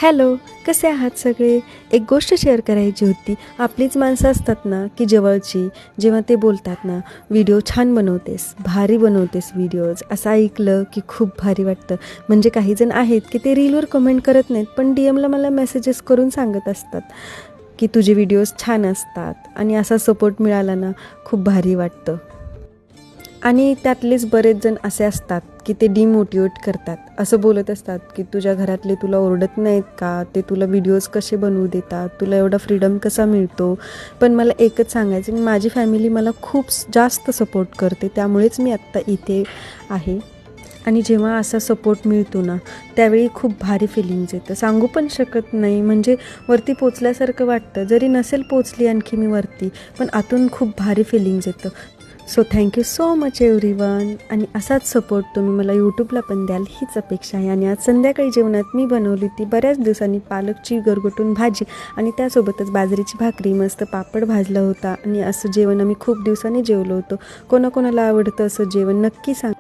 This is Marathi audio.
हॅलो, कसे आहात सगळे? एक गोष्ट शेअर करायची होती. आपलीच माणसं असतात ना, की जवळची, जेव्हा ते बोलतात ना, "व्हिडिओ छान बनवतेस, भारी बनवतेस व्हिडिओज." असं ऐकलं की खूप भारी वाटतं. म्हणजे काही जण आहेत की ते रीलवर कमेंट करत नाहीत, पण DMला मला मेसेजेस करून सांगत असतात की तुझे व्हिडिओज छान असतात आणि असा सपोर्ट मिळाला ना, खूप भारी वाटतं. आणि त्यातलेच बरेच जण असे असतात की ते डिमोटिवेट करतात. असं बोलत असतात की तुझ्या घरातले तुला ओरडत नाहीत का? ते तुला व्हिडिओज कसे बनवू देतात? तुला एवढा फ्रीडम कसा मिळतो? पण मला एकच सांगायचं, माझी फॅमिली मला खूप जास्त सपोर्ट करते. त्यामुळेच मी आत्ता इथे आहे. आणि जेव्हा असा सपोर्ट मिळतो ना, त्यावेळी खूप भारी फिलिंग्ज येतं. सांगू पण शकत नाही. म्हणजे वरती पोचल्यासारखं वाटतं. जरी नसेल पोचली आणखी मी वरती, पण आतून खूप भारी फिलिंग्ज येतं. So thank you so much everyone. आणि असाच सपोर्ट तुम्ही मला यूट्यूबला पण द्याल हीच अपेक्षा आहे. आणि आज संध्याकाळी जेवणात मी बनवली ती बऱ्याच दिवसांनी पालकची गरगटून भाजी आणि त्यासोबतच बाजरीची भाकरी, मस्त पापड भाजला होता. आणि असं जेवण आम्ही खूप दिवसांनी जेवलो होतो. कोणाकोणाला आवडतं असं जेवण नक्की सांग.